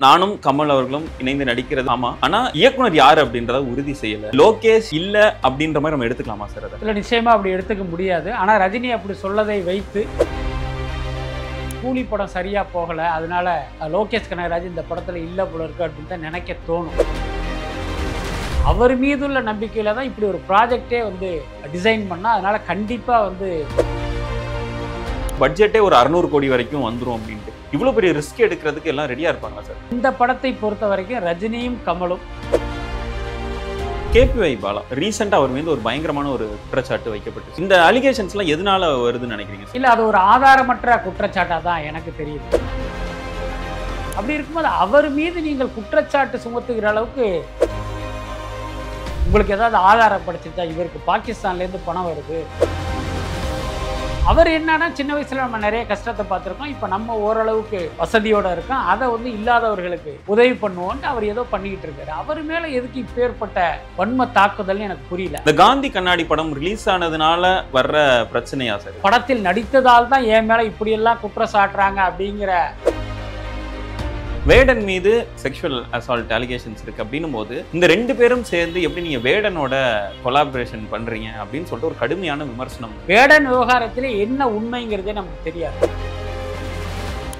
நானும் கமல் அவர்களும் இணைந்து நடிக்கிறது ஆமா. ஆனா இயக்குனர் யாரு அப்படின்றத உறுதி செய்யல. லோகேஷ் இல்ல அப்படின்ற மாதிரி நம்ம எடுத்துக்கலாமா சார்? அதை இல்ல, நிச்சயமா அப்படி எடுத்துக்க முடியாது. ஆனா ரஜினி அப்படி சொல்லதை வைத்து கூலி படம் சரியா போகல, அதனால லோகேஷ் கனகராஜ் இந்த படத்துல இல்ல போல இருக்கு அப்படின்னு தான் நினைக்க தோணும். அவர் மீதுள்ள நம்பிக்கையில தான் இப்படி ஒரு ப்ராஜெக்டே வந்து டிசைன் பண்ணா, அதனால கண்டிப்பா வந்து பட்ஜெட்டே ஒரு 600 கோடி வரைக்கும் வந்துரும் அப்படின்ட்டு இவ்வளவு பெரிய ரிஸ்க் எடுக்கிறதுக்கு எல்லாம் ரெடியா இருப்பாங்களா சார்? இந்த படத்தை பொறுத்த வரைக்கும் ரஜினியும் கமலும் கேபிஒய் பாலா ரீசெண்டா அவர் மீது ஒரு பயங்கரமான ஒரு குற்றச்சாட்டு வைக்கப்பட்டு, இந்த அலிகேஷன்ஸ் எல்லாம் எதனால வருதுன்னு நினைக்கிறீங்க? இல்ல, அது ஒரு ஆதாரமற்ற குற்றச்சாட்டா தான் எனக்கு தெரியுது. அப்படி இருக்கும்போது அவர் மீது நீங்கள் குற்றச்சாட்டு சுமத்துகிற அளவுக்கு உங்களுக்கு ஏதாவது ஆதாரம் படைச்சிருந்தா, இவருக்கு பாகிஸ்தான்ல இருந்து பணம் வருது, அவர் என்னன்னா சின்ன வயசுல நம்ம நிறைய கஷ்டத்தை பார்த்துருக்கோம், இப்ப நம்ம ஓரளவுக்கு வசதியோட இருக்கோம், அதை வந்து இல்லாதவர்களுக்கு உதவி பண்ணுவோம்னு அவர் ஏதோ பண்ணிக்கிட்டு இருக்காரு. அவர் மேல எதுக்கு இப்பேற்பட்ட வன்ம தாக்குதல்னு எனக்கு புரியல. இந்த காந்தி கண்ணாடி படம் ரிலீஸ் ஆனதுனால வர்ற பிரச்சனையா சார்? படத்தில் நடித்ததால் தான் என் மேல இப்படி எல்லாம் குற்றம் சாட்டுறாங்க அப்படிங்கிற வேடன் மீது செக்ஷுவல் அசால்ட் அலிகேஷன்ஸ் இருக்கு அப்படின்னும் போது இந்த ரெண்டு பேரும் சேர்ந்து எப்படி நீங்க வேடனோட கொலாபரேஷன் பண்றீங்க அப்படின்னு சொல்லிட்டு ஒரு கடுமையான விமர்சனம். வேடன் விவகாரத்திலே என்ன உண்மைங்கிறதே நமக்கு தெரியாது.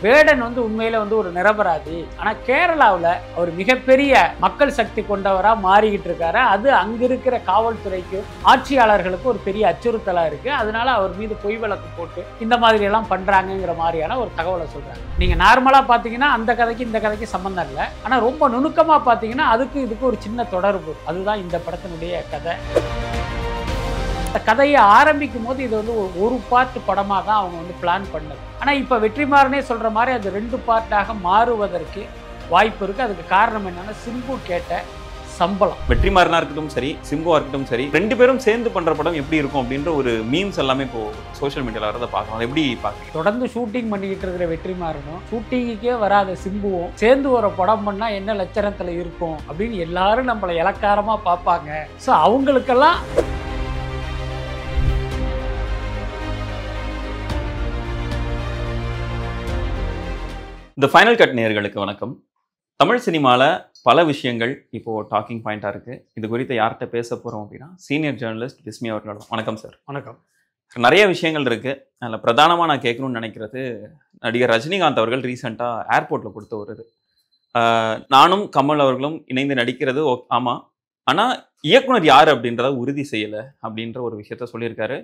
வேடன் வந்து உண்மையில வந்து ஒரு நிரபராதி. ஆனா கேரளாவில் அவர் மிகப்பெரிய மக்கள் சக்தி கொண்டவரா மாறிக்கிட்டு இருக்காரு. அது அங்க இருக்கிற காவல்துறைக்கும் ஆட்சியாளர்களுக்கும் ஒரு பெரிய அச்சுறுத்தலா இருக்கு. அதனால அவர் மீது பொய் வழக்கு போட்டு இந்த மாதிரி எல்லாம் பண்றாங்கிற மாதிரியான ஒரு தகவலை சொல்றாங்க. நீங்க நார்மலா பாத்தீங்கன்னா அந்த கதைக்கு இந்த கதைக்கு சம்பந்தம் இல்லை. ஆனா ரொம்ப நுணுக்கமா பாத்தீங்கன்னா அதுக்கு இதுக்கு ஒரு சின்ன தொடர்பு. அதுதான் இந்த படத்தினுடைய கதை. இந்த கதையை ஆரம்பிக்கும் போது இது வந்து ஒரு பார்ட் படமாக தான் அவங்க வந்து பிளான் பண்ணது. ஆனால் இப்போ வெற்றிமாறனே சொல்கிற மாதிரி அது 2 பார்ட்டாக மாறுவதற்கு வாய்ப்பு இருக்குது. அதுக்கு காரணம் என்னன்னா, சிம்பு கேட்ட சம்பளம். வெற்றிமாறனா இருக்கட்டும் சரி, சிம்புவா இருக்கட்டும் சரி, ரெண்டு பேரும் சேர்ந்து பண்ற படம் எப்படி இருக்கும் அப்படின்ற ஒரு மீம்ஸ் எல்லாமே இப்போ சோஷியல் மீடியாவில் வரதை பார்க்கலாம். அதை எப்படி பார்க்குறீங்க? தொடர்ந்து ஷூட்டிங் பண்ணிக்கிட்டு இருக்கிற வெற்றிமாறனும் ஷூட்டிங்குக்கே வராத சிம்புவும் சேர்ந்து ஒரு படம் பண்ணால் என்ன லட்சணத்தில் இருக்கும் அப்படின்னு எல்லாரும் நம்மளை இலக்காரமாக பார்ப்பாங்க. ஸோ அவங்களுக்கெல்லாம் இந்த ஃபைனல் கட் நேயர்களுக்கு வணக்கம். தமிழ் சினிமாவில் பல விஷயங்கள் இப்போ டாக்கிங் பாயிண்டாக இருக்குது. இது குறித்து யார்கிட்ட பேச போகிறோம் அப்படின்னா, சீனியர் ஜேர்னலிஸ்ட் பிஸ்மி அவர்களோட. வணக்கம் சார். வணக்கம். நிறைய விஷயங்கள் இருக்குது. அதில் பிரதானமாக நான் கேட்கணும்னு நினைக்கிறது, நடிகர் ரஜினிகாந்த் அவர்கள் ரீசெண்டாக ஏர்போர்ட்டில் கொடுத்த ஒரு இது, நானும் கமல் அவர்களும் இணைந்து நடிக்கிறது ஆமாம், ஆனால் இயக்குனர் யார் அப்படின்றத உறுதி செய்யலை அப்படின்ற ஒரு விஷயத்த சொல்லியிருக்காரு.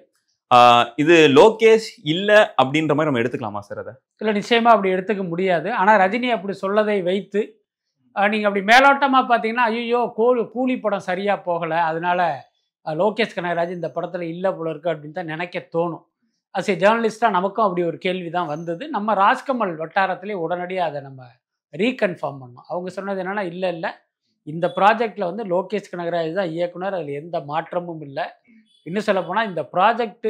இது லோகேஷ் இல்ல அப்படின்ற மாதிரி நம்ம எடுத்துக்கலாமா சார்? அதை இல்லை, நிச்சயமா அப்படி எடுத்துக்க முடியாது. ஆனால் ரஜினி அப்படி சொல்லதை வைத்து நீங்கள் அப்படி மேலோட்டமாக பார்த்தீங்கன்னா, ஐயோ கூலி படம் சரியாக போகலை, அதனால லோகேஷ் கனகராஜ் இந்த படத்தில் இல்லை போல இருக்கு அப்படின்னு தான் நினைக்க தோணும். அஸ் ஏ ஜேர்னலிஸ்டாக நமக்கும் அப்படி ஒரு கேள்வி தான் வந்தது. நம்ம ராஜ்கமல் வட்டாரத்திலே உடனடியாக அதை நம்ம ரீகன்ஃபார்ம் பண்ணோம். அவங்க சொன்னது என்னென்னா, இல்லை இந்த ப்ராஜெக்டில் வந்து லோகேஷ் கனகராஜ் தான் இயக்குனர், அதில் எந்த மாற்றமும் இல்லை. இன்னும் சொல்ல போனால் இந்த ப்ராஜெக்ட்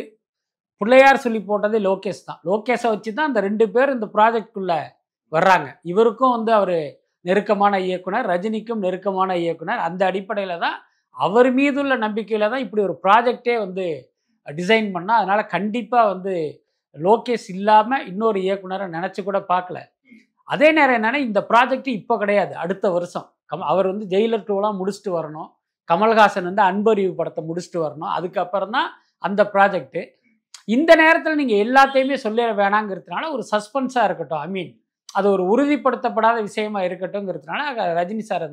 பிள்ளையார் சொல்லி போட்டதே லோகேஷ் தான். லோகேஷை வச்சு தான் அந்த 2 பேர் இந்த ப்ராஜெக்டுக்குள்ளே வர்றாங்க. இவருக்கும் வந்து அவர் நெருக்கமான இயக்குனர், ரஜினிக்கும் நெருக்கமான இயக்குனர். அந்த அடிப்படையில் தான் அவர் மீதுள்ள நம்பிக்கையில் தான் இப்படி ஒரு ப்ராஜெக்டே வந்து டிசைன் பண்ணால், அதனால் கண்டிப்பாக வந்து லோகேஷ் இல்லாமல் இன்னொரு இயக்குனரை நினச்சி கூட பார்க்கல. அதே நேரம் என்னென்னா, இந்த ப்ராஜெக்ட் இப்போ கிடையாது, அடுத்த வருஷம். அவர் வந்து ஜெயிலர் 2 முடிச்சுட்டு வரணும், கமல்ஹாசன் வந்து அன்பறிவு படத்தை முடிச்சுட்டு வரணும், அதுக்கப்புறம் தான் அந்த ப்ராஜெக்ட்டு. இந்த நேரத்தில் நீங்கள் எல்லாத்தையுமே சொல்ல வேணாங்கிறதுனால ஒரு சஸ்பென்ஸாக இருக்கட்டும், ஐ மீன் அது ஒரு உறுதிப்படுத்தப்படாத விஷயமா இருக்கட்டும்ங்கிறதுனால ரஜினி சார்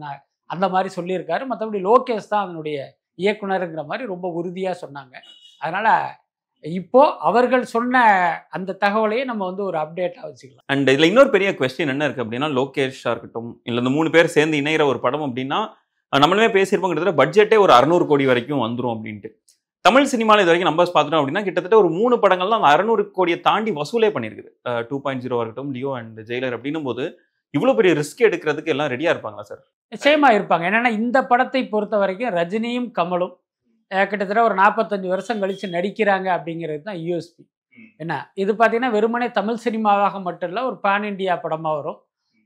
அந்த மாதிரி சொல்லியிருக்காரு. மற்றபடி லோகேஷ் தான் அதனுடைய இயக்குனருங்கிற மாதிரி ரொம்ப உறுதியாக சொன்னாங்க. அதனால் இப்போ அவர்கள் சொன்ன அந்த தகவலையே நம்ம வந்து ஒரு அப்டேட்டாக வச்சுக்கலாம். அண்ட் இதில் இன்னொரு பெரிய கொஸ்டின் என்ன இருக்குது அப்படின்னா, லோகேஷாக இருக்கட்டும் இல்லை இந்த 3 பேர் சேர்ந்து இணைகிற ஒரு படம் அப்படின்னா, நம்மளுமே பேசியிருப்போம், கிட்டத்தட்ட பட்ஜெட்டே ஒரு 600 கோடி வரைக்கும் வந்துடும் அப்படின்ட்டு. தமிழ் சினிமாவில் இது வரைக்கும் நம்பர்ஸ் பார்த்துட்டோம் அப்படின்னா, கிட்டத்தட்ட ஒரு 3 படங்கள் தான் 600 கோடியை தாண்டி வசூலே பண்ணியிருக்குது. 2.0 இருக்கட்டும், லியோ அண்ட் ஜெயிலர் அப்படின்னும் போது இவ்வளோ பெரிய ரிஸ்க் எடுக்கிறதுக்கு எல்லாம் ரெடியாக இருப்பாங்களா சார்? நிச்சயமா இருப்பாங்க. என்னென்னா, இந்த படத்தை பொறுத்த வரைக்கும் ரஜினியும் கமலும் கிட்டத்தட்ட ஒரு 45 வருஷம் கழித்து நடிக்கிறாங்க அப்படிங்கிறது தான் யூஎஸ்பி. என்ன இது பார்த்தீங்கன்னா, வெறுமனே தமிழ் சினிமாவாக மட்டும் இல்லை, ஒரு பேன் இண்டியா படமாக வரும்.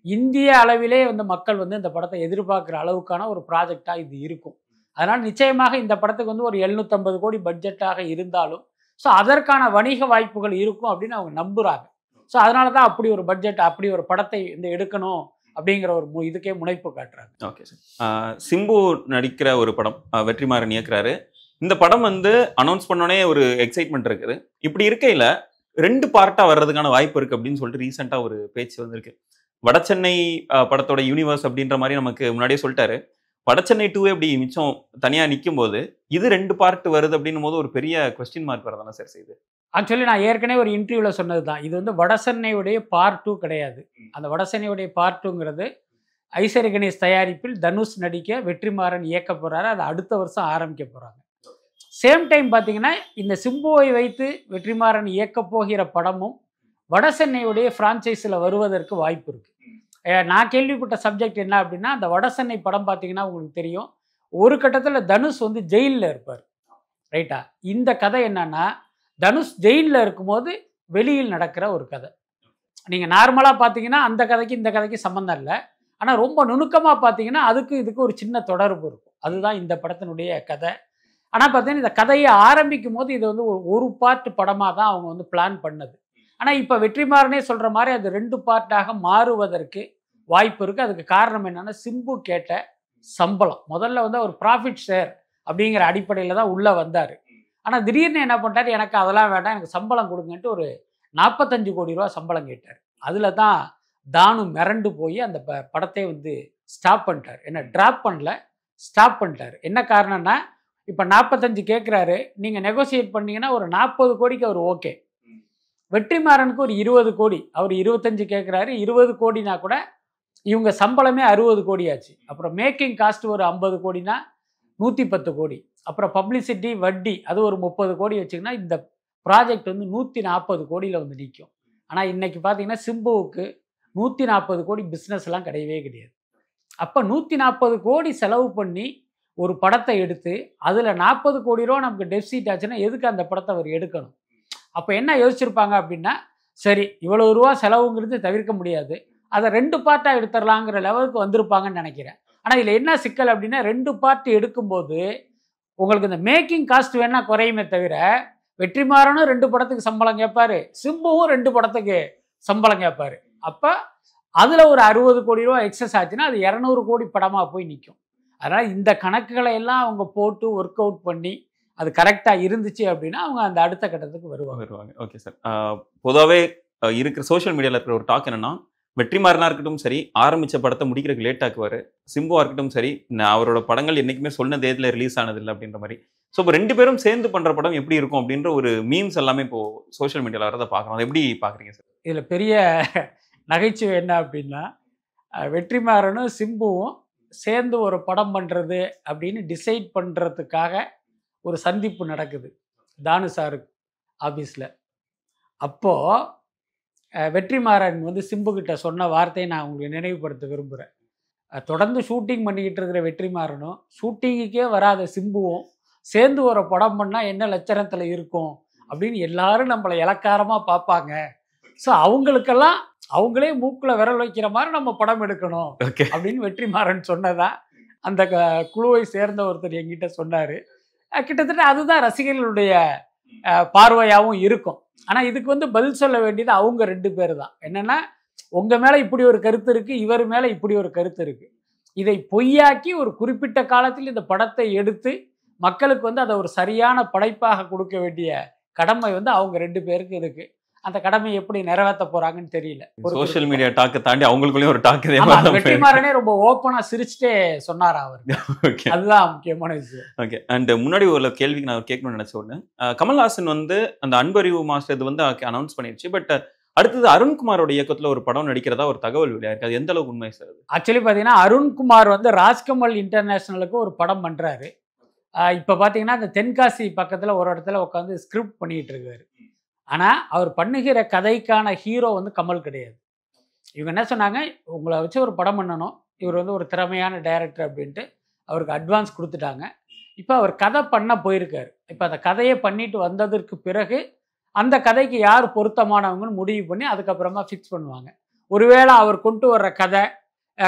இந்திய அளவிலே வந்து மக்கள் வந்து இந்த படத்தை எதிர்பார்க்குற அளவுக்கான ஒரு ப்ராஜெக்டாக இது இருக்கும். அதனால் நிச்சயமாக இந்த படத்துக்கு வந்து ஒரு 750 கோடி பட்ஜெட்டாக இருந்தாலும் ஸோ அதற்கான வணிக வாய்ப்புகள் இருக்கும் அப்படின்னு அவங்க நம்புகிறாங்க. ஸோ அதனால தான் அப்படி ஒரு பட்ஜெட், அப்படி ஒரு படத்தை இந்த எடுக்கணும் அப்படிங்கிற ஒரு இதுக்கே முனைப்பு காட்டுறாங்க. Okay sir. சிம்பு நடிக்கிற ஒரு படம் வெற்றிமாறன் இயக்குறாரு. இந்த படம் வந்து அனௌன்ஸ் பண்ணோடனே ஒரு எக்ஸைட்மெண்ட் இருக்குது. இப்படி இருக்கையில 2 பார்ட்டா வர்றதுக்கான வாய்ப்பு இருக்கு அப்படின்னு சொல்லிட்டு ரீசெண்டா ஒரு பேச்சு வந்திருக்கு. வடசென்னை படத்தோட யூனிவர்ஸ் அப்படின்ற மாதிரி நமக்கு முன்னாடியே சொல்லிட்டாரு. வடசென்னை 2 எப்படி மிச்சம் தனியா நிற்கும் போது இது 2 பார்ட் வருது அப்படின்னும் போது ஒரு பெரிய கொஸ்டின் மார்க் வரதானே சார் செய்யுது. ஆக்சுவலி நான் ஏற்கனவே ஒரு இன்டர்வியூல சொன்னது தான், இது வந்து வடசென்னையுடைய பார்ட் 2 கிடையாது. அந்த வடசென்னையுடைய பார்ட் 2ங்கிறது ஐஸ்வர்ய கணேஷ் தயாரிப்பில் தனுஷ் நடிக்க வெற்றிமாறன் இயக்க போறாரு. அது அடுத்த வருஷம் ஆரம்பிக்க போறாங்க. சேம் டைம் பார்த்தீங்கன்னா இந்த சிம்புவை வைத்து வெற்றிமாறன் இயக்க போகிற படமும் வடசென்னையுடைய ஃப்ரான்ச்சைஸில் வருவதற்கு வாய்ப்பு இருக்கு. நான் கேள்விப்பட்ட சப்ஜெக்ட் என்ன அப்படின்னா, அந்த வடசென்னை படம் பார்த்தீங்கன்னா உங்களுக்கு தெரியும், ஒரு கட்டத்தில் தனுஷ் வந்து ஜெயிலில் இருப்பார். ரைட்டா? இந்த கதை என்னன்னா, தனுஷ் ஜெயிலில் இருக்கும்போது வெளியில் நடக்கிற ஒரு கதை. நீங்கள் நார்மலாக பார்த்தீங்கன்னா அந்த கதைக்கு இந்த கதைக்கு சம்மந்தம் இல்லை. ஆனால் ரொம்ப நுணுக்கமாக பார்த்தீங்கன்னா அதுக்கு இதுக்கு ஒரு சின்ன தொடர்பு இருக்கும். அதுதான் இந்த படத்தினுடைய கதை. ஆனால் பார்த்தீங்கன்னா இந்த கதையை ஆரம்பிக்கும் போது இது வந்து ஒரு பார்ட் படமாக தான் அவங்க வந்து பிளான் பண்ணது. ஆனால் இப்போ வெற்றிமாறனே சொல்கிற மாதிரி அது 2 பார்ட்டாக மாறுவதற்கு வாய்ப்பு இருக்குது. அதுக்கு காரணம் என்னென்னா, சிம்பு கேட்ட சம்பளம். முதல்ல வந்து அவர் ப்ராஃபிட் ஷேர் அப்படிங்கிற அடிப்படையில் தான் உள்ளே வந்தார். ஆனால் திடீர்னு என்ன பண்ணிட்டார், எனக்கு அதெல்லாம் வேண்டாம், எனக்கு சம்பளம் கொடுங்கன்ட்டு ஒரு 45 கோடி ரூபா சம்பளம் கேட்டார். அதில் தான் தானு மிரண்டு போய் அந்த படத்தை வந்து ஸ்டாப் பண்ணிட்டார். என்ன ட்ராப் பண்ணல, ஸ்டாப் பண்ணிட்டார். என்ன காரணம்னா, இப்போ 45 கேட்குறாரு, நீங்கள் நெகோசியேட் பண்ணீங்கன்னா ஒரு 40 கோடிக்கு அவர் ஓகே. வெற்றிமாறனுக்கு ஒரு 20 கோடி, அவர் 25 கேட்குறாரு. 20 கோடினா கூட இவங்க சம்பளமே 60 கோடி ஆச்சு. அப்புறம் மேக்கிங் காஸ்ட் ஒரு 50 கோடினா 110 கோடி. அப்புறம் பப்ளிசிட்டி வட்டி அது ஒரு 30 கோடி வச்சுக்கினா இந்த ப்ராஜெக்ட் வந்து 140 கோடியில் வந்து நிற்கும். ஆனால் இன்னைக்கு பார்த்தீங்கன்னா சிம்புவுக்கு 140 கோடி பிஸ்னஸ்லாம் கிடையவே கிடையாது. அப்போ 140 கோடி செலவு பண்ணி ஒரு படத்தை எடுத்து அதில் 40 கோடி ரூபா நமக்கு டெபிசிட் ஆச்சுன்னா எதுக்கு அந்த படத்தை அவர் எடுக்கணும்? அப்போ என்ன யோசிச்சிருப்பாங்க அப்படின்னா, சரி இவ்வளவு ரூபா செலவுங்கிறது தவிர்க்க முடியாது, அதை 2 பார்ட்டாக எடுத்துடலாங்கிற லெவலுக்கு வந்திருப்பாங்கன்னு நினைக்கிறேன். ஆனால் இதில் என்ன சிக்கல் அப்படின்னா, 2 பார்ட் எடுக்கும்போது உங்களுக்கு இந்த மேக்கிங் காஸ்ட் வேணா குறையுமே தவிர, வெற்றிமாறனும் 2 படத்துக்கு சம்பளம் கேட்பாரு, சிம்புவும் 2 படத்துக்கு சம்பளம் கேட்பாரு. அப்போ அதில் ஒரு 60 கோடி ரூபா எக்ஸஸ் ஆச்சுன்னா அது 200 கோடி படமாக போய் நிற்கும். அதனால் இந்த கணக்குகளை எல்லாம் அவங்க போட்டு ஒர்க் அவுட் பண்ணி அது கரெக்டாக இருந்துச்சு அப்படின்னா அவங்க அந்த அடுத்த கட்டத்துக்கு வருவாங்க. Okay sir. பொதுவாகவே இருக்கிற சோஷியல் மீடியாவில் இருக்கிற ஒரு டாக் என்னன்னா, வெற்றிமாறனாக இருக்கட்டும் சரி, ஆரம்பித்த படத்தை முடிக்கிறதுக்கு லேட் ஆக்குவார். சிம்புவாக இருக்கட்டும் சரி, அவரோட படங்கள் என்றைக்குமே சொன்ன தேதியில் ரிலீஸ் ஆனதில்லை அப்படின்ற மாதிரி. ஸோ இப்போ 2 பேரும் சேர்ந்து பண்ணுற படம் எப்படி இருக்கும் அப்படின்ற ஒரு மீம்ஸ் எல்லாமே இப்போது சோஷியல் மீடியாவில் வரதை பார்க்குறோம். அதை எப்படி பார்க்குறீங்க சார்? இதில் பெரிய நகைச்சுவை என்ன அப்படின்னா, வெற்றிமாறனும் சிம்புவும் சேர்ந்து ஒரு படம் பண்ணுறது அப்படின்னு டிசைட் பண்ணுறதுக்காக ஒரு சந்திப்பு நடக்குது தானு சாரு ஆஃபீஸில். அப்போது வெற்றிமாறன் வந்து சிம்புக்கிட்ட சொன்ன வார்த்தையை நான் உங்களுக்கு நினைவுபடுத்த விரும்புகிறேன். தொடர்ந்து ஷூட்டிங் பண்ணிக்கிட்டு இருக்கிற வெற்றிமாறனும் ஷூட்டிங்குக்கே வராத சிம்புவும் சேர்ந்து ஒரு படம் பண்ணால் என்ன லட்சணத்தில் இருக்கும் அப்படின்னு எல்லாரும் நம்மளை இலக்காரமாக பார்ப்பாங்க. ஸோ அவங்களுக்கெல்லாம் அவங்களே மூக்கில் விரல் வைக்கிற மாதிரி நம்ம படம் எடுக்கணும் அப்படின்னு வெற்றிமாறன் சொன்னதா அந்த குழுவை சேர்ந்த ஒருத்தர் என்கிட்ட சொன்னார். கிட்டத்தட்ட அதுதான் ரசிகர்களுடைய பார்வையாகவும் இருக்கும். ஆனால் இதுக்கு வந்து பதில் சொல்ல வேண்டியது அவங்க 2 பேர் தான். என்னென்னா, உங்கள் மேலே இப்படி ஒரு கருத்து இருக்குது, இவர் மேலே இப்படி ஒரு கருத்து இருக்குது. இதை பொய்யாக்கி ஒரு குறிப்பிட்ட காலத்தில் இந்த படத்தை எடுத்து மக்களுக்கு வந்து அதை ஒரு சரியான படைப்பாக கொடுக்க வேண்டிய கடமை வந்து அவங்க 2 பேருக்கு இருக்குது. அந்த கடமை எப்படி நிறைவேற்ற போறாங்கன்னு தெரியல. சோஷியல் மீடியா டாக்கை தாண்டி அவங்களுக்குள்ளேயும் ஒரு டாக். வெற்றிமாறனே ரொம்ப ஓப்பனா சிரிச்சுட்டே சொன்னாரா அவர். அதுதான் முக்கியமான விஷயம். ஓகே. அண்ட் முன்னாடி உள்ள கேள்விக்கு நான் கேட்கணும்னு நினைச்ச ஒன்று, கமல்ஹாசன் வந்து அந்த அன்பறிவு மாஸ்டர் இது வந்து அனௌன்ஸ் பண்ணிடுச்சு. பட் அடுத்தது அருண்குமாரோட இயக்கத்தில் ஒரு படம் நடிக்கிறதா ஒரு தகவல் வெளியாயிருக்கு. அது எந்த அளவுக்கு உண்மை சார்? ஆக்சுவலி பார்த்தீங்கன்னா அருண்குமார் வந்து ராஜ்கமல் இன்டர்நேஷனலுக்கு ஒரு படம் பண்ணுறாரு. இப்போ பார்த்தீங்கன்னா அந்த தென்காசி பக்கத்தில் ஒரு இடத்துல உட்காந்து ஸ்கிரிப்ட் பண்ணிட்டு இருக்காரு. ஆனால் அவர் பண்ணுகிற கதைக்கான ஹீரோ வந்து கமல் கிடையாது. இவங்க என்ன சொன்னாங்க, உங்களை வச்சு ஒரு படம் பண்ணணும், இவர் வந்து ஒரு திறமையான டைரக்டர் அப்படின்ட்டு அவருக்கு அட்வான்ஸ் கொடுத்துட்டாங்க. இப்போ அவர் கதை பண்ண போயிருக்காரு. இப்போ அந்த கதையை பண்ணிட்டு வந்ததற்கு பிறகு அந்த கதைக்கு யார் பொருத்தமானவங்கன்னு முடிவு பண்ணி அதுக்கப்புறமா ஃபிக்ஸ் பண்ணுவாங்க. ஒருவேளை அவர் கொண்டு வர்ற கதை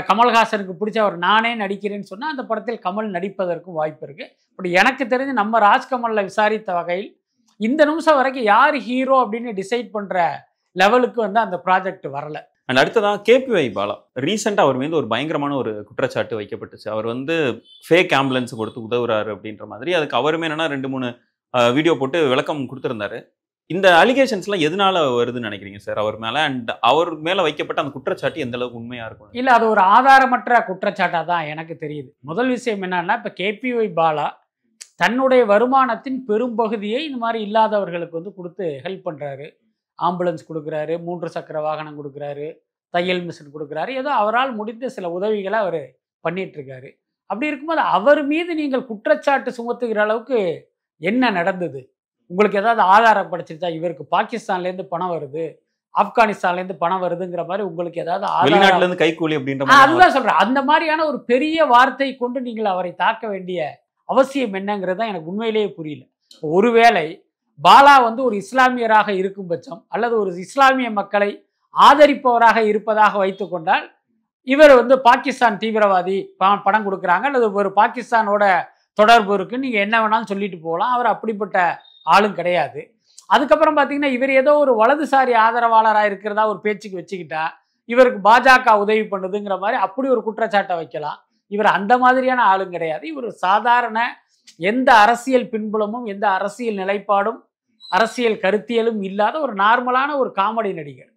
கமல்ஹாசனுக்கு பிடிச்ச அவர் நானே நடிக்கிறேன்னு சொன்னால் அந்த படத்தில் கமல் நடிப்பதற்கும் வாய்ப்பு இருக்குது. இப்படி எனக்கு தெரிஞ்சு நம்ம ராஜ்கமலில் விசாரித்த வகையில் இந்த நிமிஷம் வரைக்கும் யார் ஹீரோ அப்படின்னு டிசைட் பண்ணுற லெவலுக்கு வந்து அந்த ப்ராஜெக்ட் வரல. அண்ட் அடுத்ததான் கேபிஒய் பாலா ரீசெண்டாக அவர் மீது ஒரு பயங்கரமான ஒரு குற்றச்சாட்டு வைக்கப்பட்டுச்சு. அவர் வந்து ஃபேக் ஆம்புலன்ஸ் கொடுத்து உதவுறாரு அப்படின்ற மாதிரி. அதுக்கு அவருமே என்னன்னா 2-3 வீடியோ போட்டு விளக்கம் கொடுத்துருந்தாரு. இந்த அலிகேஷன்ஸ்லாம் எதனால வருதுன்னு நினைக்கிறீங்க சார் அவர் மேல? அண்ட் அவர் மேல வைக்கப்பட்ட அந்த குற்றச்சாட்டு எந்த அளவுக்கு உண்மையா இருக்கும்? இல்ல, அது ஒரு ஆதாரமற்ற குற்றச்சாட்டா தான் எனக்கு தெரியுது. முதல் விஷயம் என்னன்னா, இப்ப கேபிஒய் பாலா தன்னுடைய வருமானத்தின் பெரும்பகுதியை இந்த மாதிரி இல்லாதவர்களுக்கு வந்து கொடுத்து ஹெல்ப் பண்றாரு. ஆம்புலன்ஸ் கொடுக்குறாரு, 3 சக்கர வாகனம் கொடுக்குறாரு, தையல் மிஷின் கொடுக்குறாரு. ஏதோ அவரால் முடிந்த சில உதவிகளை அவர் பண்ணிட்டு இருக்காரு. அப்படி இருக்கும்போது அவர் மீது நீங்கள் குற்றச்சாட்டு சுமத்துகிற அளவுக்கு என்ன நடந்தது? உங்களுக்கு ஏதாவது ஆதாரம் கிடைச்சிருச்சா? இவருக்கு பாகிஸ்தான்லேருந்து பணம் வருது, ஆப்கானிஸ்தான்லேருந்து பணம் வருதுங்கிற மாதிரி உங்களுக்கு ஏதாவது வெளிநாட்டுல இருந்து கைக்கூலி அப்படின்ற அதுதான் சொல்றேன். அந்த மாதிரியான ஒரு பெரிய வார்த்தை கொண்டு நீங்கள் அவரை தாக்க வேண்டிய அவசியம் என்னங்கிறது தான் எனக்கு உண்மையிலேயே புரியல. ஒருவேளை பாலா வந்து ஒரு இஸ்லாமியராக இருக்கும் பட்சம் அல்லது ஒரு இஸ்லாமிய மக்களை ஆதரிப்பவராக இருப்பதாக வைத்துக்கொண்டால் இவர் வந்து பாகிஸ்தான் தீவிரவாதி, பணம் கொடுக்குறாங்க அல்லது ஒரு பாகிஸ்தானோட தொடர்பு இருக்குன்னு நீங்கள் என்ன வேணாலும் சொல்லிட்டு போகலாம். அவர் அப்படிப்பட்ட ஆளும் கிடையாது. அதுக்கப்புறம் பார்த்தீங்கன்னா இவர் ஏதோ ஒரு வலதுசாரி ஆதரவாளராக இருக்கிறதா ஒரு பேச்சுக்கு வச்சுக்கிட்டா இவருக்கு பாஜக உதவி பண்ணுதுங்கிற மாதிரி அப்படி ஒரு குற்றச்சாட்டை வைக்கலாம். இவர் அந்த மாதிரியான ஆளும் கிடையாது. இவர் சாதாரண எந்த அரசியல் பின்புலமும் எந்த அரசியல் நிலைப்பாடும் அரசியல் கருத்தியலும் இல்லாத ஒரு நார்மலான ஒரு காமெடி நடிகர்.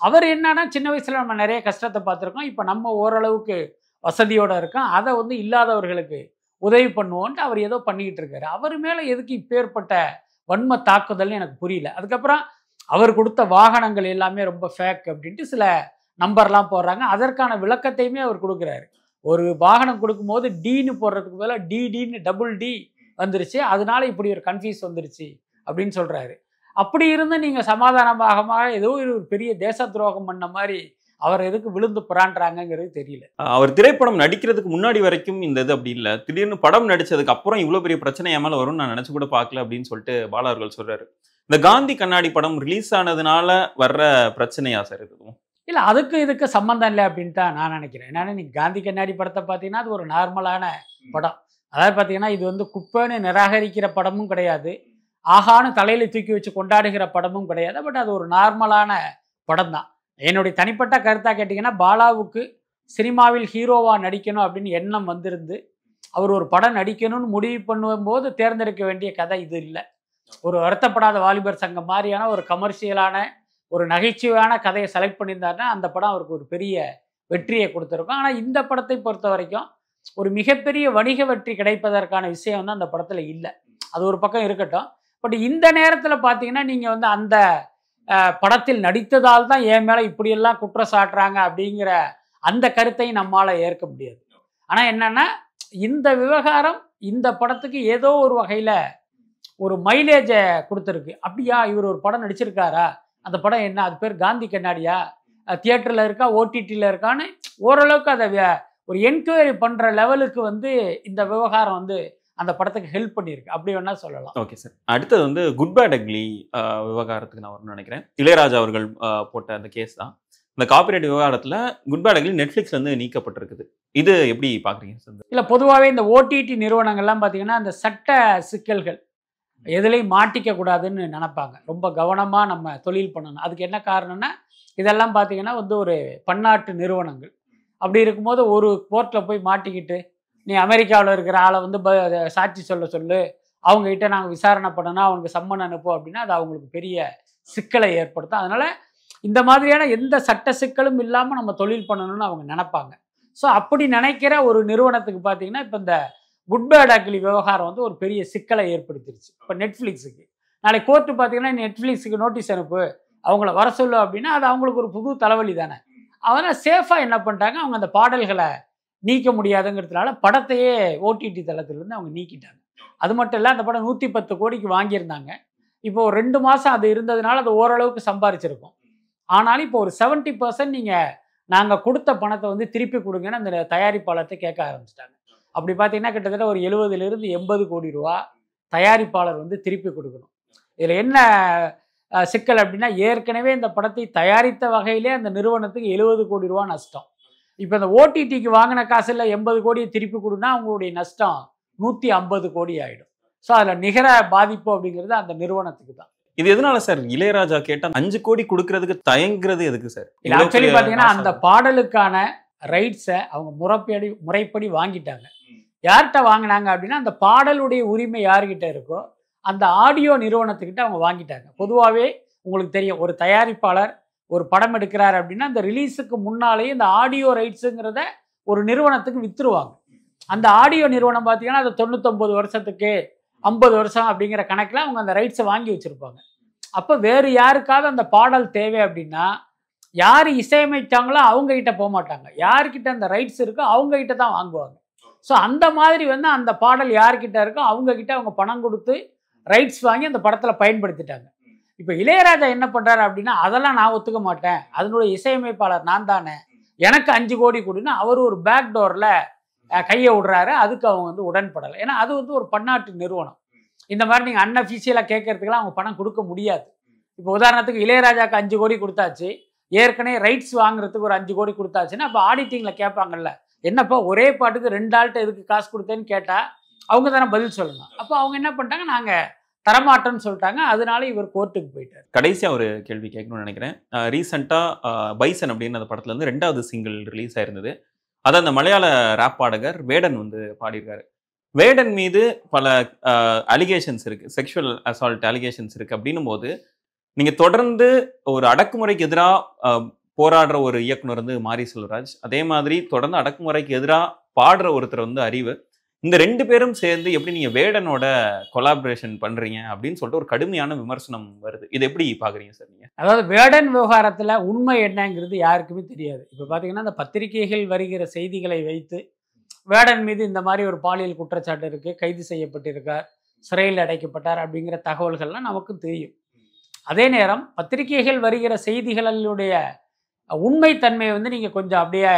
அவர் என்னன்னா சின்ன வயசுல நம்ம நிறைய கஷ்டத்தை பார்த்துருக்கோம். இப்போ நம்ம ஓரளவுக்கு வசதியோட இருக்கோம், அதை வந்து இல்லாதவர்களுக்கு உதவி பண்ணுவோன்ட்டு அவர் ஏதோ பண்ணிக்கிட்டு இருக்காரு. அவர் மேலே எதுக்கு இப்பேற்பட்ட வன்ம தாக்குதல்னு எனக்கு புரியல. அதுக்கப்புறம் அவர் கொடுத்த வாகனங்கள் எல்லாமே ரொம்ப ஃபேக் அப்படின்ட்டு சில நம்பர்லாம் போடுறாங்க. அதற்கான விளக்கத்தையுமே அவர் கொடுக்குறாரு. ஒரு வாகனம் கொடுக்கும்போது டின்னு போடுறதுக்கு பதிலாக டிடின்னு டபுள் டி வந்துருச்சு, அதனால இப்படி ஒரு கன்ஃபியூஸ் வந்துருச்சு அப்படின்னு சொல்றாரு. அப்படி இருந்து நீங்க சமாதானமாக ஏதோ ஒரு பெரிய தேச துரோகம் பண்ண மாதிரி அவர் எதுக்கு விழுந்து புறான்றாங்கிறது தெரியல. அவர் திரைப்படம் நடிக்கிறதுக்கு முன்னாடி வரைக்கும் இந்த இது அப்படி இல்லை, திடீர்னு படம் நடிச்சதுக்கு அப்புறம் இவ்வளவு பெரிய பிரச்சனை ஏன் மேல வரும்னு நான் நினைச்சு கூட பார்க்கல அப்படின்னு சொல்லிட்டு பாலா அவர்கள் சொல்றாரு. இந்த காந்தி கண்ணாடி படம் ரிலீஸ் ஆனதுனால வர்ற பிரச்சனையா சார் இதுவும்? இல்லை, அதுக்கு இதுக்கு சம்மந்தம் இல்லை அப்படின்ட்டு தான் நான் நினைக்கிறேன். என்னன்னா நீ காந்தி கண்ணாடி படத்தை பார்த்தீங்கன்னா அது ஒரு நார்மலான படம். அதாவது பார்த்தீங்கன்னா இது வந்து குப்பைன்னு நிராகரிக்கிற படமும் கிடையாது, ஆகான்னு தலையில் தூக்கி வச்சு கொண்டாடுகிற படமும் கிடையாது. பட் அது ஒரு நார்மலான படம் தான். என்னுடைய தனிப்பட்ட கருத்தாக கேட்டிங்கன்னா பாலாவுக்கு சினிமாவில் ஹீரோவாக நடிக்கணும் அப்படின்னு எண்ணம் வந்திருந்து அவர் ஒரு படம் நடிக்கணும்னு முடிவு பண்ணும்போது தேர்ந்தெடுக்க வேண்டிய கதை இது இல்லை. ஒரு வருத்தப்படாத வாலிபர் சங்கம் மாதிரியான ஒரு கமர்ஷியலான ஒரு நகைச்சுவையான கதையை செலக்ட் பண்ணியிருந்தாருன்னா அந்த படம் அவருக்கு ஒரு பெரிய வெற்றியை கொடுத்துருக்கும். ஆனால் இந்த படத்தை பொறுத்த வரைக்கும் ஒரு மிகப்பெரிய வணிக வெற்றி கிடைப்பதற்கான விஷயம் வந்து அந்த படத்தில் இல்லை. அது ஒரு பக்கம் இருக்கட்டும். பட் இந்த நேரத்தில் பார்த்தீங்கன்னா நீங்கள் வந்து அந்த படத்தில் நடித்ததால் தான் என் மேலே இப்படியெல்லாம் குற்றம் சாட்டுறாங்க அப்படிங்கிற அந்த கருத்தையும் நம்மளால் ஏற்க முடியாது. ஆனால் என்னென்னா இந்த விவகாரம் இந்த படத்துக்கு ஏதோ ஒரு வகையில் ஒரு மைலேஜை கொடுத்துருக்கு. அப்படியா இவர் ஒரு படம் நடிச்சிருக்காரா, அந்த படம் என்ன, அது பேர் காந்தி கண்ணாடியா, தியேட்டரில் இருக்கா ஓடிடியில் இருக்கான்னு ஓரளவுக்கு அதை ஒரு என்கொயரி பண்ணுற லெவலுக்கு வந்து இந்த விவகாரம் வந்து அந்த படத்துக்கு ஹெல்ப் பண்ணியிருக்கு, அப்படி வேணா சொல்லலாம். Okay sir. அடுத்தது வந்து குட் பேட் அக்லி விவகாரத்துக்கு நான் வரணும்னு நினைக்கிறேன். இளையராஜா அவர்கள் போட்ட அந்த கேஸ் தான். இந்த காப்பிரைட் விவகாரத்தில் குட் பேட் அக்லி நெட்ஃப்ளிக்ஸ்லேருந்து நீக்கப்பட்டிருக்குது. இது எப்படி பார்க்குறீங்க சார்? இல்லை, பொதுவாகவே இந்த ஓடிடி நிறுவனங்கள்லாம் பார்த்தீங்கன்னா அந்த சட்ட சிக்கல்கள் எதுலையும் மாட்டிக்க கூடாதுன்னு நினைப்பாங்க. ரொம்ப கவனமாக நம்ம தொழில் பண்ணணும். அதுக்கு என்ன காரணம்னா இதெல்லாம் பார்த்தீங்கன்னா வந்து ஒரு பன்னாட்டு நிறுவனங்கள். அப்படி இருக்கும்போது ஒரு கோர்ட்டில் போய் மாட்டிக்கிட்டு நீ அமெரிக்காவில் இருக்கிற ஆளை வந்து சாட்சி சொல்ல சொல்லு, அவங்ககிட்ட நாங்கள் விசாரணை பண்ணணும், அவங்களுக்கு சம்மன் அனுப்போம் அப்படின்னா அது அவங்களுக்கு பெரிய சிக்கலை ஏற்படுத்தும். அதனால் இந்த மாதிரியான எந்த சட்ட சிக்கலும் இல்லாமல் நம்ம தொழில் பண்ணணும்னு அவங்க நினைப்பாங்க. ஸோ அப்படி நினைக்கிற ஒரு நிறுவனத்துக்கு பார்த்தீங்கன்னா இப்போ இந்த குட் பேட் அக்லி விவகாரம் வந்து ஒரு பெரிய சிக்கலை ஏற்படுத்திருச்சு. இப்போ நெட்ஃப்ளிக்ஸுக்கு நாளைக்கு கோர்ட்டு பார்த்தீங்கன்னா நெட்ஃப்ளிக்ஸுக்கு நோட்டீஸ் அனுப்பு, அவங்கள வர சொல்லு அப்படின்னா அது அவங்களுக்கு ஒரு புது தலைவலி தானே. அதனால் சேஃபாக என்ன பண்ணிட்டாங்க, அவங்க அந்த பாடல்களை நீக்க முடியாதுங்கிறதுனால படத்தையே ஓடிடி தளத்திலேருந்து அவங்க நீக்கிட்டாங்க. அது மட்டும் இல்லை, அந்த படம் 110 கோடிக்கு வாங்கியிருந்தாங்க. இப்போ ஒரு 2 மாதம் அது இருந்ததுனால அது ஓரளவுக்கு சம்பாரிச்சிருக்கும். ஆனாலும் இப்போ ஒரு 70% நீங்கள் நாங்கள் கொடுத்த பணத்தை வந்து திருப்பி கொடுங்கன்னு அந்த தயாரிப்பாளர்கிட்ட கேட்க ஆரம்பிச்சிட்டாங்க. அப்படி பார்த்தீங்கன்னா கிட்டத்தட்ட ஒரு 70 to 80 கோடி ரூபா தயாரிப்பாளர் வந்து திருப்பி கொடுக்கணும். இதில் என்ன சிக்கல் அப்படின்னா ஏற்கனவே இந்த படத்தை தயாரித்த வகையிலே அந்த நிறுவனத்துக்கு 70 கோடி ரூபா நஷ்டம். இப்போ இந்த ஓடிடிக்கு வாங்கின காசில் 80 கோடியை திருப்பி கொடுனா அவங்களுடைய நஷ்டம் 150 கோடி ஆகிடும். ஸோ அதில் நிகர பாதிப்பு அப்படிங்கிறது அந்த நிறுவனத்துக்கு தான். இது எதனால சார் இளையராஜா கேட்டா 5 கோடி கொடுக்கறதுக்கு தயங்குறது எதுக்கு சார்? ஆக்சுவலி பாத்தீங்கன்னா அந்த பாடலுக்கான ரைட்ஸை அவங்க முறைப்படி வாங்கிட்டாங்க. யார்கிட்ட வாங்கினாங்க அப்படின்னா அந்த பாடலுடைய உரிமை யார்கிட்ட இருக்கோ அந்த ஆடியோ நிறுவனத்துக்கிட்ட அவங்க வாங்கிட்டாங்க. பொதுவாகவே உங்களுக்கு தெரியும், ஒரு தயாரிப்பாளர் ஒரு படம் எடுக்கிறார் அப்படின்னா அந்த ரிலீஸுக்கு முன்னாலேயே இந்த ஆடியோ ரைட்ஸுங்கிறத ஒரு நிறுவனத்துக்கு வித்துருவாங்க. அந்த ஆடியோ நிறுவனம் பார்த்தீங்கன்னா அது 99 வருஷத்துக்கு 50 வருஷம் அப்படிங்கிற கணக்கில் அவங்க அந்த ரைட்ஸை வாங்கி வச்சுருப்பாங்க. அப்போ வேறு யாருக்காவது அந்த பாடல் தேவை அப்படின்னா யார் இசையமைச்சாங்களோ அவங்ககிட்ட போக மாட்டாங்க, யார்கிட்ட அந்த ரைட்ஸ் இருக்கோ அவங்ககிட்ட தான் வாங்குவாங்க. ஸோ அந்த மாதிரி வந்து அந்த பாடல் யார்கிட்ட இருக்கோ அவங்கக்கிட்ட அவங்க பணம் கொடுத்து ரைட்ஸ் வாங்கி அந்த படத்தில் பயன்படுத்திட்டாங்க. இப்போ இளையராஜா என்ன பண்ணுறாரு அப்படின்னா அதெல்லாம் நான் ஒத்துக்க மாட்டேன், அதனுடைய இசையமைப்பாளர் நான் தானே, எனக்கு 5 கோடி கொடுன்னு அவர் ஒரு பேக் டோரில் கையை விடுறாரு. அதுக்கு அவங்க வந்து உடன்படலை. ஏன்னா அது வந்து ஒரு பன்னாட்டு நிறுவனம். இந்த மாதிரி நீங்கள் அன்அஃபிஷியலாக கேட்கறதுக்கெல்லாம் அவங்க பணம் கொடுக்க முடியாது. இப்போ உதாரணத்துக்கு இளையராஜாவுக்கு 5 கோடி கொடுத்தாச்சு, ஏற்கனவே ரைட்ஸ் வாங்குறதுக்கு ஒரு 5 கோடி கொடுத்தாச்சுன்னா அப்போ ஆடிட்டிங்கில் கேட்பாங்கல்ல, என்னப்பா ஒரே பாட்டுக்கு 2 ஆள்கிட்ட எதுக்கு காசு கொடுத்தேன்னு கேட்டால் அவங்க தானே பதில் சொல்லணும். அப்போ அவங்க என்ன பண்ணிட்டாங்க, நாங்கள் தரமாட்டோன்னு சொல்லிட்டாங்க. அதனால இவர் கோர்ட்டுக்கு போயிட்டார். கடைசியாக ஒரு கேள்வி கேட்கணும்னு நினைக்கிறேன். ரீசெண்டாக பைசன் அப்படின்னு அந்த படத்துல இருந்து 2வது சிங்கிள் ரிலீஸ் ஆயிருந்தது. அதை அந்த மலையாள ராப் பாடகர் வேடன் வந்து பாடியிருக்காரு. வேடன் மீது பல அலிகேஷன்ஸ் இருக்கு, செக்ஷுவல் அசால்ட் அலிகேஷன்ஸ் இருக்கு. அப்படின்னும் போது நீங்க தொடர்ந்து ஒரு அடக்குமுறைக்கு எதிராக போராடுற ஒரு இயக்குனர் வந்து மாரி செல்வராஜ், அதே மாதிரி தொடர்ந்து அடக்குமுறைக்கு எதிராக பாடுற ஒருத்தர் வந்து அறிவு, இந்த 2 பேரும் சேர்ந்து எப்படி நீங்க வேடனோட கொலாபரேஷன் பண்றீங்க அப்படின்னு சொல்லிட்டு ஒரு கடுமையான விமர்சனம் வருது. இது எப்படி பாக்குறீங்க சார் நீங்க? அதாவது வேடன் விவகாரத்தில் உண்மை என்னங்கிறது யாருக்குமே தெரியாது. இப்போ பார்த்தீங்கன்னா அந்த பத்திரிகைகள் வருகிற செய்திகளை வைத்து வேடன் மீது இந்த மாதிரி ஒரு பாலியல் குற்றச்சாட்டு இருக்குது, கைது செய்யப்பட்டிருக்கார், சிறையில் அடைக்கப்பட்டார் அப்படிங்கிற தகவல்கள்லாம் நமக்கும் தெரியும். அதே நேரம் பத்திரிகைகள் வருகிற செய்திகளுடைய உண்மைத்தன்மையை வந்து நீங்கள் கொஞ்சம் அப்படியே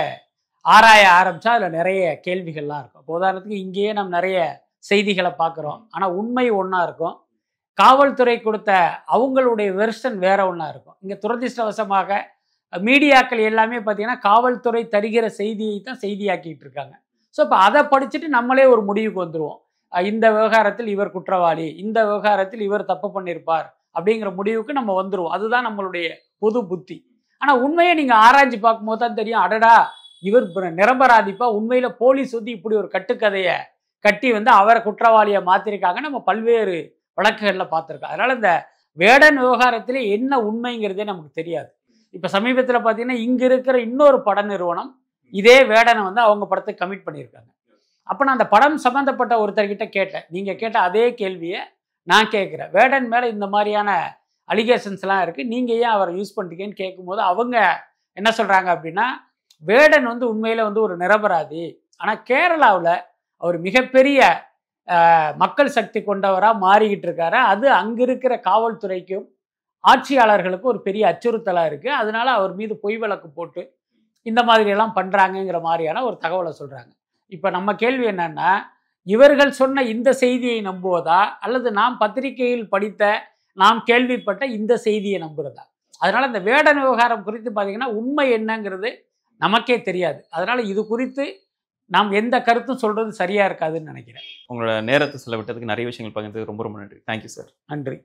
ஆராய ஆரம்பித்தா அதில் நிறைய கேள்விகள்லாம் இருக்கும். இப்போ உதாரணத்துக்கு இங்கேயே நம்ம நிறைய செய்திகளை பார்க்குறோம், ஆனால் உண்மை ஒன்றா இருக்கும், காவல்துறை கொடுத்த அவங்களுடைய வெர்ஷன் வேற ஒன்றா இருக்கும். இங்கே துரதிர்ஷ்டவசமாக மீடியாக்கள் எல்லாமே பார்த்தீங்கன்னா காவல்துறை தருகிற செய்தியை தான் செய்தியாக்கிட்டு இருக்காங்க. ஸோ இப்போ அதை படிச்சுட்டு நம்மளே ஒரு முடிவுக்கு வந்துடுவோம், இந்த விவகாரத்தில் இவர் குற்றவாளி, இந்த விவகாரத்தில் இவர் தப்பு பண்ணியிருப்பார் அப்படிங்கிற முடிவுக்கு நம்ம வந்துடுவோம். அதுதான் நம்மளுடைய பொது புத்தி. ஆனால் உண்மையை நீங்கள் ஆராய்ச்சி பார்க்கும்போது தான் தெரியும், அடடா இவர் நிரபராதிப்பா, உண்மையில போலீஸ் வந்து இப்படி ஒரு கட்டுக்கதையை கட்டி வந்து அவரை குற்றவாளியை மாற்றிருக்காங்க. நம்ம பல்வேறு வழக்குகளில் பார்த்துருக்கோம். அதனால இந்த வேடன் விவகாரத்திலே என்ன உண்மைங்கிறதே நமக்கு தெரியாது. இப்போ சமீபத்தில் பார்த்தீங்கன்னா இங்கே இருக்கிற இன்னொரு பட நிறுவனம் இதே வேடனை வந்து அவங்க படத்துக்கு கமிட் பண்ணியிருக்காங்க. அப்போ நான் அந்த படம் சம்மந்தப்பட்ட ஒருத்தர்கிட்ட கேட்டேன், நீங்கள் கேட்ட அதே கேள்வியை நான் கேட்குறேன், வேடன் மேலே இந்த மாதிரியான அலிகேஷன்ஸ்லாம் இருக்குது, நீங்கள் ஏன் அவரை யூஸ் பண்ணிட்டீங்கன்னு கேட்கும்போது அவங்க என்ன சொல்கிறாங்க அப்படின்னா, வேடன் வந்து உண்மையில் வந்து ஒரு நிரபராதி, ஆனால் கேரளாவில் அவர் மிகப்பெரிய மக்கள் சக்தி கொண்டவராக மாறிக்கிட்டு இருக்காரு, அது அங்கே இருக்கிற காவல்துறைக்கும் ஆட்சியாளர்களுக்கும் ஒரு பெரிய அச்சுறுத்தலாக இருக்குது, அதனால அவர் மீது பொய் வழக்கு போட்டு இந்த மாதிரியெல்லாம் பண்ணுறாங்கங்கிற மாதிரியான ஒரு தகவலை சொல்கிறாங்க. இப்போ நம்ம கேள்வி என்னன்னா, இவர்கள் சொன்ன இந்த செய்தியை நம்புவதா அல்லது நாம் பத்திரிகையில் படித்த நாம் கேள்விப்பட்ட இந்த செய்தியை நம்புறதா? அதனால இந்த வேடன் விவகாரம் குறித்து பார்த்தீங்கன்னா உண்மை என்னங்கிறது நமக்கே தெரியாது. அதனால இது குறித்து நாம் எந்த கருத்தும் சொல்றது சரியா இருக்காதுன்னு நினைக்கிறேன். உங்களோட நேரத்தை செலவிட்டதுக்கு நிறைய விஷயங்கள் பகிர்ந்ததுக்கு ரொம்ப ரொம்ப நன்றி. Thank you sir. நன்றி.